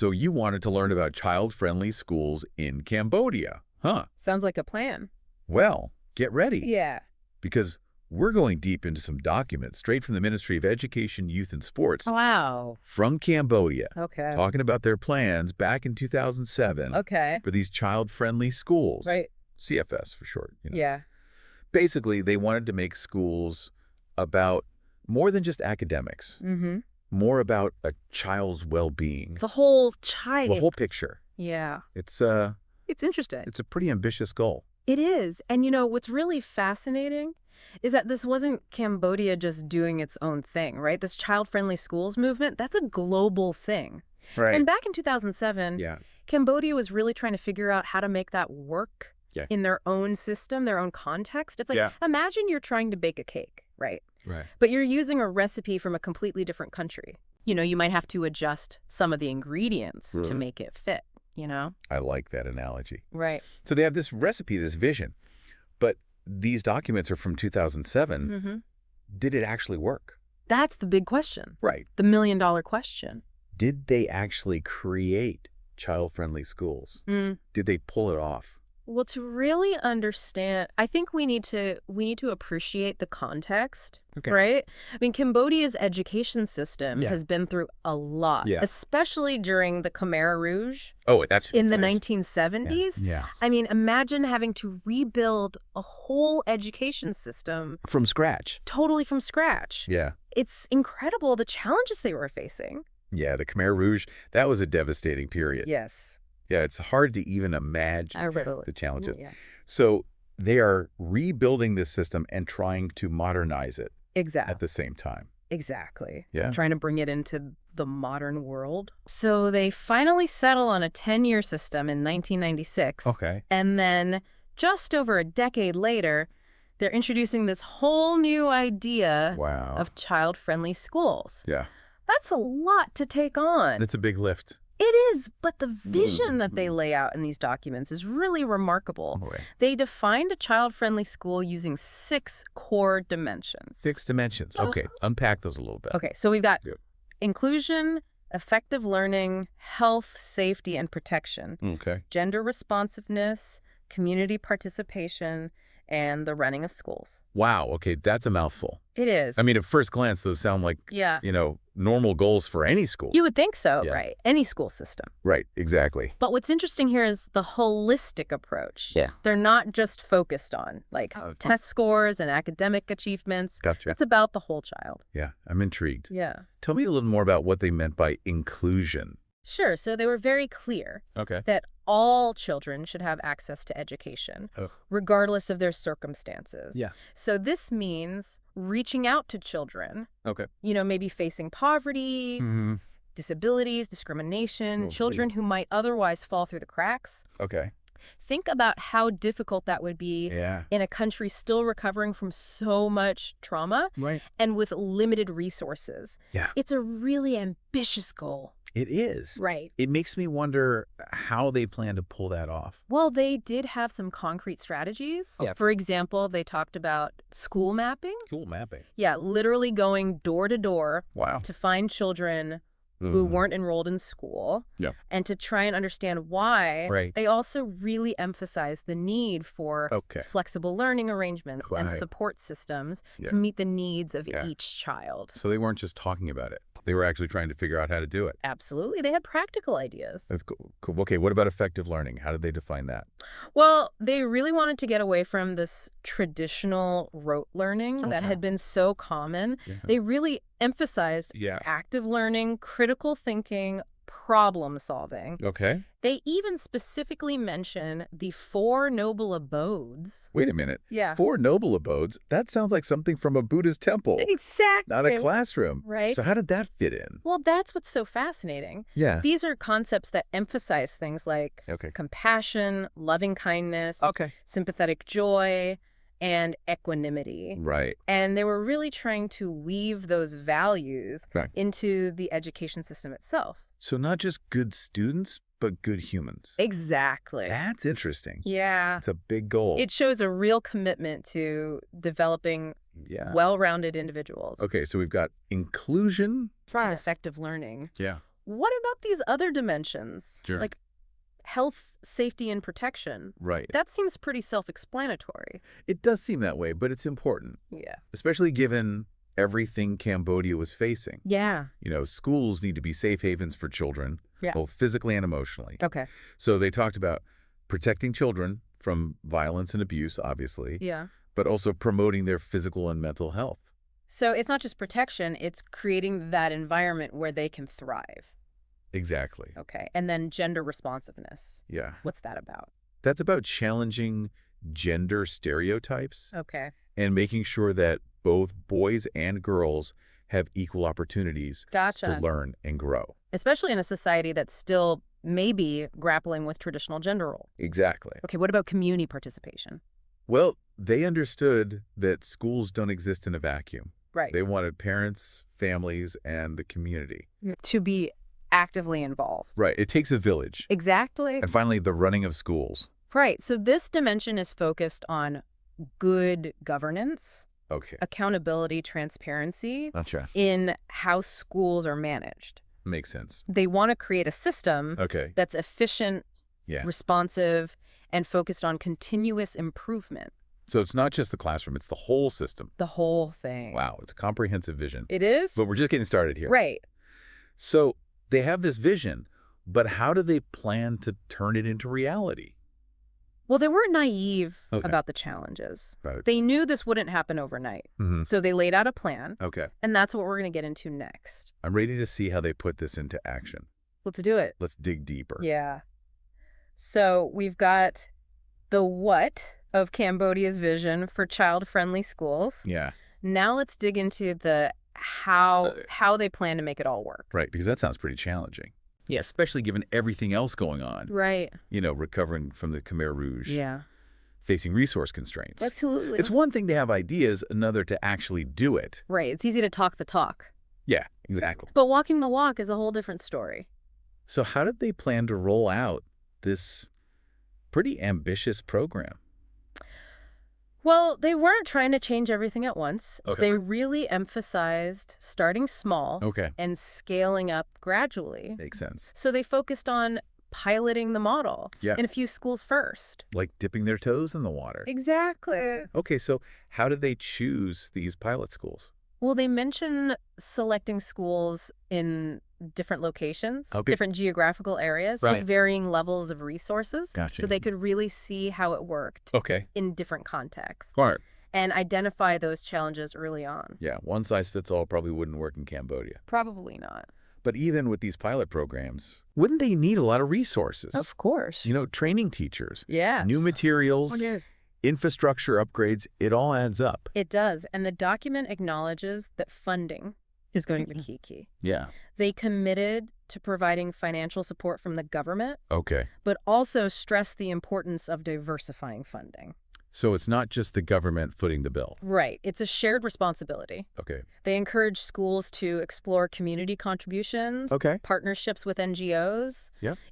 So you wanted to learn about child-friendly schools in Cambodia, huh? Sounds like a plan. Well, get ready. Yeah. Because we're going deep into some documents straight from the Ministry of Education, Youth and Sports Wow. from Cambodia, Okay. talking about their plans back in 2007 Okay. for these child-friendly schools. Right. CFS for short. Yeah. Basically, they wanted to make schools about more than just academics, more about a child's well-being. The whole child. The whole picture. Yeah. It's interesting. a pretty ambitious goal. It is. And what's really fascinating is that this wasn't Cambodia just doing its own thing, right? This child-friendly schools movement, that's a global thing. Right. And back in 2007, Yeah. Cambodia was really trying to figure out how to make that work Yeah. in their own system, their own context. It's like, Yeah. imagine you're trying to bake a cake, right? Right. But you're using a recipe from a completely different country. You might have to adjust some of the ingredients to make it fit, I like that analogy. Right. So they have this recipe, this vision, but these documents are from 2007. Did it actually work? That's the big question. Right. The million-dollar question. Did they actually create child-friendly schools? Did they pull it off? Well, to really understand, I think we need to appreciate the context, right? I mean, Cambodia's education system has been through a lot, especially during the Khmer Rouge in the 1970s. Yeah. I mean, imagine having to rebuild a whole education system From scratch. totally from scratch. Yeah. It's incredible the challenges they were facing. Yeah, the Khmer Rouge, that was a devastating period. Yes. Yeah, it's hard to even imagine the challenges. Yeah. So they are rebuilding this system and trying to modernize it at the same time. Exactly. Yeah. Trying to bring it into the modern world. So they finally settle on a 10-year system in 1996. Okay. And then just over a decade later, they're introducing this whole new idea of child-friendly schools. Yeah. That's a lot to take on. It's a big lift. It is, but the vision that they lay out in these documents is really remarkable. They defined a child-friendly school using 6 core dimensions. 6 dimensions. Okay, unpack those a little bit. Okay, so we've got inclusion, effective learning, health, safety, and protection, gender responsiveness, community participation, and the running of schools. Wow, okay, that's a mouthful. It is. I mean, at first glance, those sound like, normal goals for any school. You would think so, right? Any school system. Right, exactly. But what's interesting here is the holistic approach. Yeah. They're not just focused on, test scores and academic achievements. Gotcha. It's about the whole child. Yeah, I'm intrigued. Yeah. Tell me a little more about what they meant by inclusion. Sure. So they were very clear Okay. that all children should have access to education, regardless of their circumstances. Yeah. So this means reaching out to children, Okay. Maybe facing poverty, disabilities, discrimination, children who might otherwise fall through the cracks. Okay. Think about how difficult that would be in a country still recovering from so much trauma and with limited resources. Yeah. It's a really ambitious goal. It is. Right. It makes me wonder how they plan to pull that off. Well, they did have some concrete strategies. Yeah. For example, they talked about school mapping. School mapping. Yeah, literally going door to door to find children who weren't enrolled in school and to try and understand why. Right. They also really emphasized the need for flexible learning arrangements and support systems to meet the needs of each child. So they weren't just talking about it. They were actually trying to figure out how to do it. Absolutely. They had practical ideas. That's cool. Okay, what about effective learning? How did they define that? Well, they really wanted to get away from this traditional rote learning that had been so common. They really emphasized active learning, critical thinking, problem solving. Okay. They even specifically mention the 4 noble abodes. Wait a minute. Yeah. 4 noble abodes? That sounds like something from a Buddhist temple. Exactly. Not a classroom. Right. So how did that fit in? Well, that's what's so fascinating. Yeah. These are concepts that emphasize things like compassion, loving kindness, sympathetic joy, and equanimity. Right. And they were really trying to weave those values into the education system itself. So not just good students, but good humans. Exactly. That's interesting. Yeah. It's a big goal. It shows a real commitment to developing well-rounded individuals. Okay, so we've got inclusion. And effective learning. Yeah. what about these other dimensions? Sure. Like health, safety, and protection. Right. That seems pretty self-explanatory. It does seem that way, but it's important. Yeah. Especially given everything Cambodia was facing. Yeah. Schools need to be safe havens for children, both physically and emotionally. Okay. So they talked about protecting children from violence and abuse, obviously. Yeah. But also promoting their physical and mental health. So it's not just protection, it's creating that environment where they can thrive. Exactly. Okay. And then gender responsiveness. Yeah. What's that about? That's about challenging gender stereotypes. Okay. And making sure that both boys and girls have equal opportunities to learn and grow. Especially in a society that's still maybe grappling with traditional gender roles. Exactly. Okay, what about community participation? Well, they understood that schools don't exist in a vacuum. Right. They wanted parents, families, and the community to be actively involved. Right. It takes a village. Exactly. And finally, the running of schools. Right. So this dimension is focused on good governance, accountability, transparency in how schools are managed. Makes sense. They want to create a system that's efficient, responsive, and focused on continuous improvement. So it's not just the classroom, it's the whole system. The whole thing. Wow, it's a comprehensive vision. It is? But we're just getting started here. Right. So they have this vision, but how do they plan to turn it into reality? Well, they weren't naive about the challenges. Right. They knew this wouldn't happen overnight. So they laid out a plan. And that's what we're going to get into next. I'm ready to see how they put this into action. Let's do it. Let's dig deeper. Yeah. So we've got the what of Cambodia's vision for child-friendly schools. Yeah. Now let's dig into the how they plan to make it all work. Right, because that sounds pretty challenging. Yeah, especially given everything else going on. Right. Recovering from the Khmer Rouge. Yeah. Facing resource constraints. Absolutely. It's one thing to have ideas, another to actually do it. Right. It's easy to talk the talk. Yeah, exactly. But walking the walk is a whole different story. So how did they plan to roll out this pretty ambitious program? Well, they weren't trying to change everything at once. They really emphasized starting small and scaling up gradually. Makes sense. So they focused on piloting the model in a few schools first. Like dipping their toes in the water. Exactly. Okay, so how did they choose these pilot schools? Well, they mention selecting schools in different locations, different geographical areas, with varying levels of resources. So they could really see how it worked in different contexts. And identify those challenges early on. Yeah, one size fits all probably wouldn't work in Cambodia. Probably not. But even with these pilot programs, wouldn't they need a lot of resources? Of course. Training teachers. Yes. New materials. Infrastructure upgrades, it all adds up. It does. And the document acknowledges that funding is going to be key. Yeah. They committed to providing financial support from the government. But also stressed the importance of diversifying funding. So it's not just the government footing the bill. Right. It's a shared responsibility. They encourage schools to explore community contributions, partnerships with NGOs,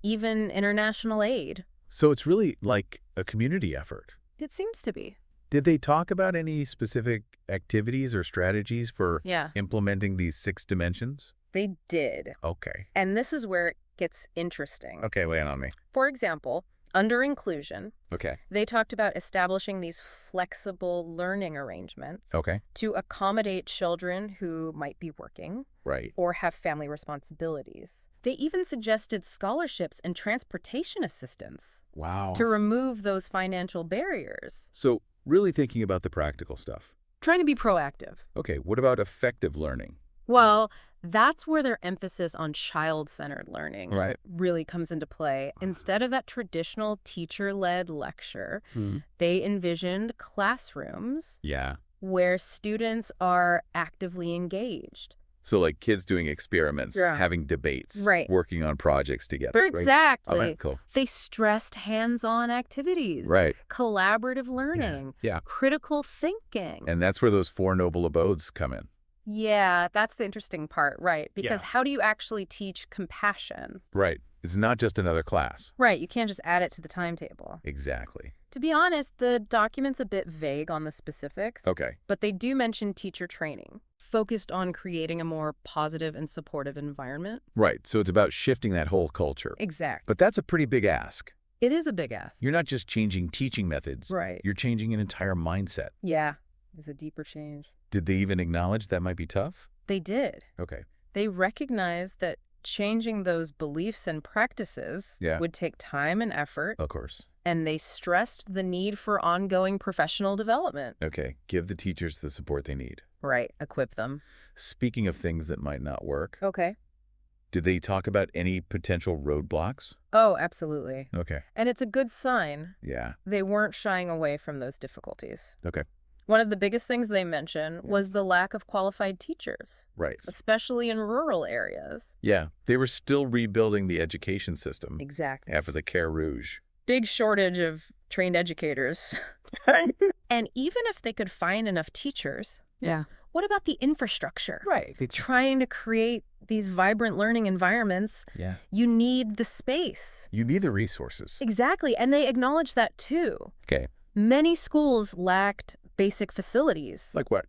even international aid. So it's really like a community effort. It seems to be. Did they talk about any specific activities or strategies for implementing these 6 dimensions? They did. And this is where it gets interesting. Lay it on me. For example, under inclusion, they talked about establishing these flexible learning arrangements to accommodate children who might be working or have family responsibilities. They even suggested scholarships and transportation assistance to remove those financial barriers. So really thinking about the practical stuff. Trying to be proactive. What about effective learning? Well, that's where their emphasis on child-centered learning really comes into play. Instead of that traditional teacher-led lecture, they envisioned classrooms where students are actively engaged. So like kids doing experiments, having debates, working on projects together. Exactly. Cool. They stressed hands-on activities, collaborative learning, critical thinking. And that's where those 4 noble abodes come in. Yeah, that's the interesting part, because how do you actually teach compassion? It's not just another class. You can't just add it to the timetable. Exactly. To be honest, the document's a bit vague on the specifics. Okay. But they do mention teacher training, focused on creating a more positive and supportive environment. Right, so it's about shifting that whole culture. Exactly. But that's a pretty big ask. It is a big ask. You're not just changing teaching methods. Right. You're changing an entire mindset. Yeah, it's a deeper change. Did they even acknowledge that might be tough? They did. Okay. They recognized that changing those beliefs and practices would take time and effort. Of course. And they stressed the need for ongoing professional development. Okay, give the teachers the support they need. Right, equip them. Speaking of things that might not work. Okay. Did they talk about any potential roadblocks? Oh, absolutely. Okay. And it's a good sign. Yeah. They weren't shying away from those difficulties. Okay. One of the biggest things they mentioned was the lack of qualified teachers. Right. Especially in rural areas. Yeah, they were still rebuilding the education system. Exactly. After the Khmer Rouge. Big shortage of trained educators. And even if they could find enough teachers, what about the infrastructure? Right. Trying to create these vibrant learning environments, you need the space. You need the resources. Exactly, and they acknowledge that too. Okay. Many schools lacked basic facilities. Like what?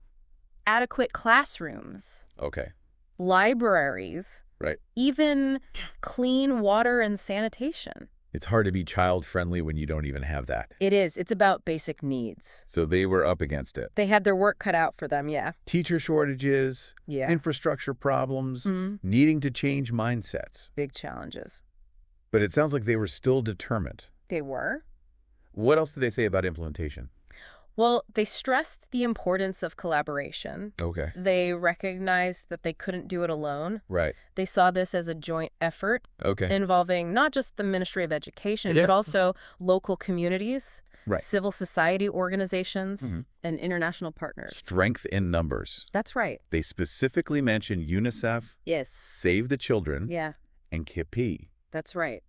Adequate classrooms. Okay. Libraries. Right. Even clean water and sanitation. It's hard to be child-friendly when you don't even have that. It is. It's about basic needs. So they were up against it. They had their work cut out for them, Teacher shortages, infrastructure problems, needing to change mindsets. Big challenges. But it sounds like they were still determined. They were. What else did they say about implementation? Well, they stressed the importance of collaboration. Okay. They recognized that they couldn't do it alone. Right. They saw this as a joint effort involving not just the Ministry of Education, but also local communities, civil society organizations, and international partners. Strength in numbers. That's right. They specifically mentioned UNICEF, Save the Children, and KIPI. That's right.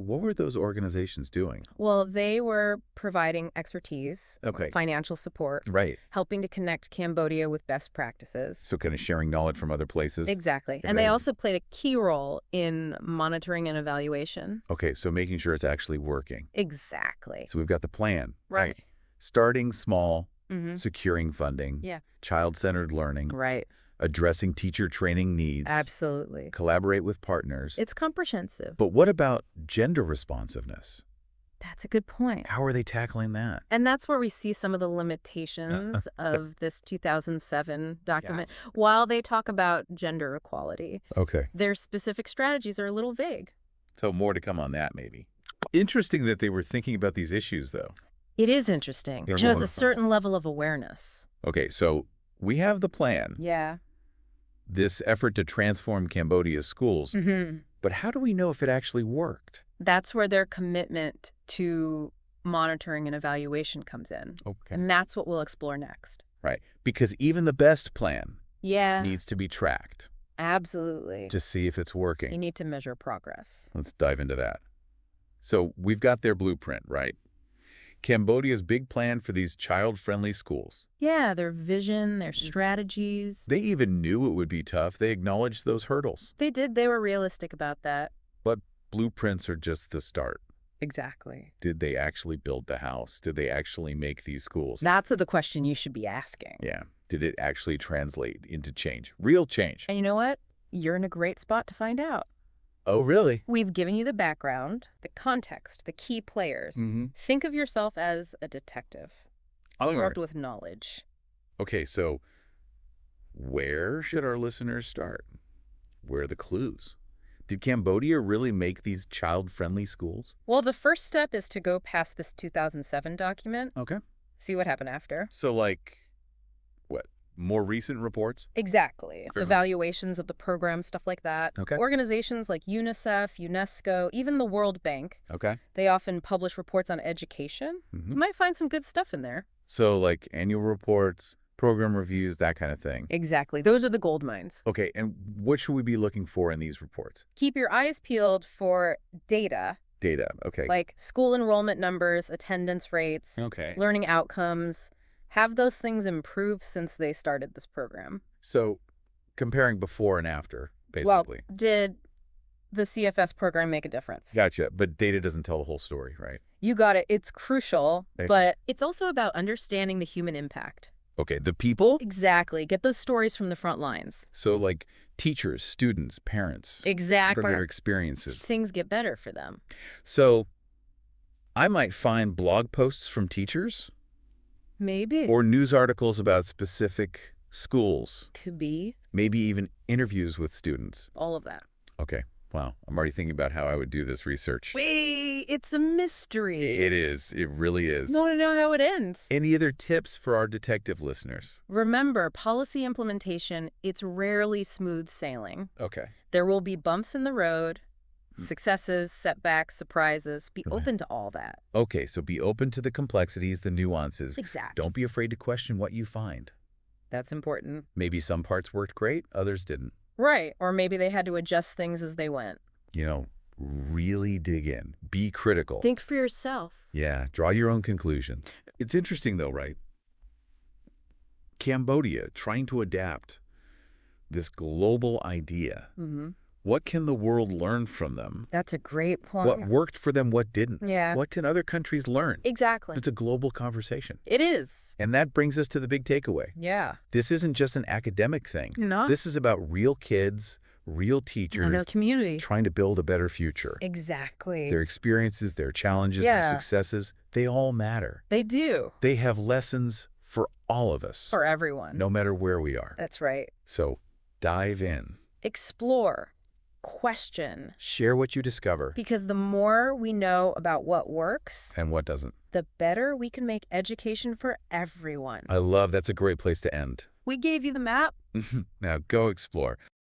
What were those organizations doing? Well, they were providing expertise, financial support, helping to connect Cambodia with best practices. So kind of sharing knowledge from other places? Exactly. And they also played a key role in monitoring and evaluation. Okay, so making sure it's actually working. Exactly. So we've got the plan. Right. Starting small, securing funding, child-centered learning. Right. Addressing teacher training needs. Absolutely. Collaborate with partners. It's comprehensive. But what about gender responsiveness? That's a good point. How are they tackling that? And that's where we see some of the limitations of this 2007 document. While they talk about gender equality, their specific strategies are a little vague. So more to come on that, maybe. Interesting that they were thinking about these issues, though. It is interesting. It shows a certain level of awareness. Okay, so we have the plan. Yeah. This effort to transform Cambodia's schools. But how do we know if it actually worked? That's where their commitment to monitoring and evaluation comes in. Okay. And that's what we'll explore next. Right. Because even the best plan needs to be tracked. Absolutely. To see if it's working. You need to measure progress. Let's dive into that. So we've got their blueprint, right? Cambodia's big plan for these child-friendly schools. Yeah, their vision, their strategies. They even knew it would be tough. They acknowledged those hurdles. They did. They were realistic about that. But blueprints are just the start. Exactly. Did they actually build the house? Did they actually make these schools? That's the question you should be asking. Yeah. Did it actually translate into change? Real change? And you know what? You're in a great spot to find out. Oh, really? We've given you the background, the context, the key players. Think of yourself as a detective. Armed with knowledge. Okay, so where should our listeners start? Where are the clues? Did Cambodia really make these child-friendly schools? Well, the first step is to go past this 2007 document. Okay. See what happened after. So, like, what? More recent reports? Exactly. Evaluations of the program, stuff like that. Okay. Organizations like UNICEF, UNESCO, even the World Bank. Okay. They often publish reports on education. You might find some good stuff in there. So, like, annual reports, program reviews, that kind of thing. Exactly. Those are the gold mines. Okay, and what should we be looking for in these reports? Keep your eyes peeled for data. Data, okay. Like school enrollment numbers, attendance rates, learning outcomes. Have those things improved since they started this program? So, comparing before and after, basically. Well, did the CFS program make a difference. Gotcha. But data doesn't tell the whole story, right? You got it. It's crucial, but it's also about understanding the human impact. Okay, the people? Exactly. Get those stories from the front lines. So like teachers, students, parents. Exactly. From their experiences. Things get better for them. So I might find blog posts from teachers. Maybe. Or news articles about specific schools. Could be. Maybe even interviews with students. All of that. Okay. Wow. I'm already thinking about how I would do this research. Wait, it's a mystery. It is. It really is. I want to know how it ends. Any other tips for our detective listeners? Remember, policy implementation, it's rarely smooth sailing. Okay. There will be bumps in the road, successes, setbacks, surprises. Be open to all that. Okay, so be open to the complexities, the nuances. Exactly. Don't be afraid to question what you find. That's important. Maybe some parts worked great, others didn't. Right, or maybe they had to adjust things as they went. You know, really dig in. Be critical. Think for yourself. Yeah, draw your own conclusions. It's interesting though, right? Cambodia trying to adapt this global idea. What can the world learn from them? That's a great point. What worked for them, what didn't? Yeah. What can other countries learn? Exactly. It's a global conversation. It is. And that brings us to the big takeaway. Yeah. This isn't just an academic thing. No. This is about real kids, real teachers. And our community. Trying to build a better future. Exactly. Their experiences, their challenges, their successes, they all matter. They do. They have lessons for all of us. For everyone. No matter where we are. That's right. So dive in. Explore. Question. Share what you discover. Because the more we know about what works and what doesn't, the better we can make education for everyone. I love that's a great place to end. We gave you the map. Now go explore.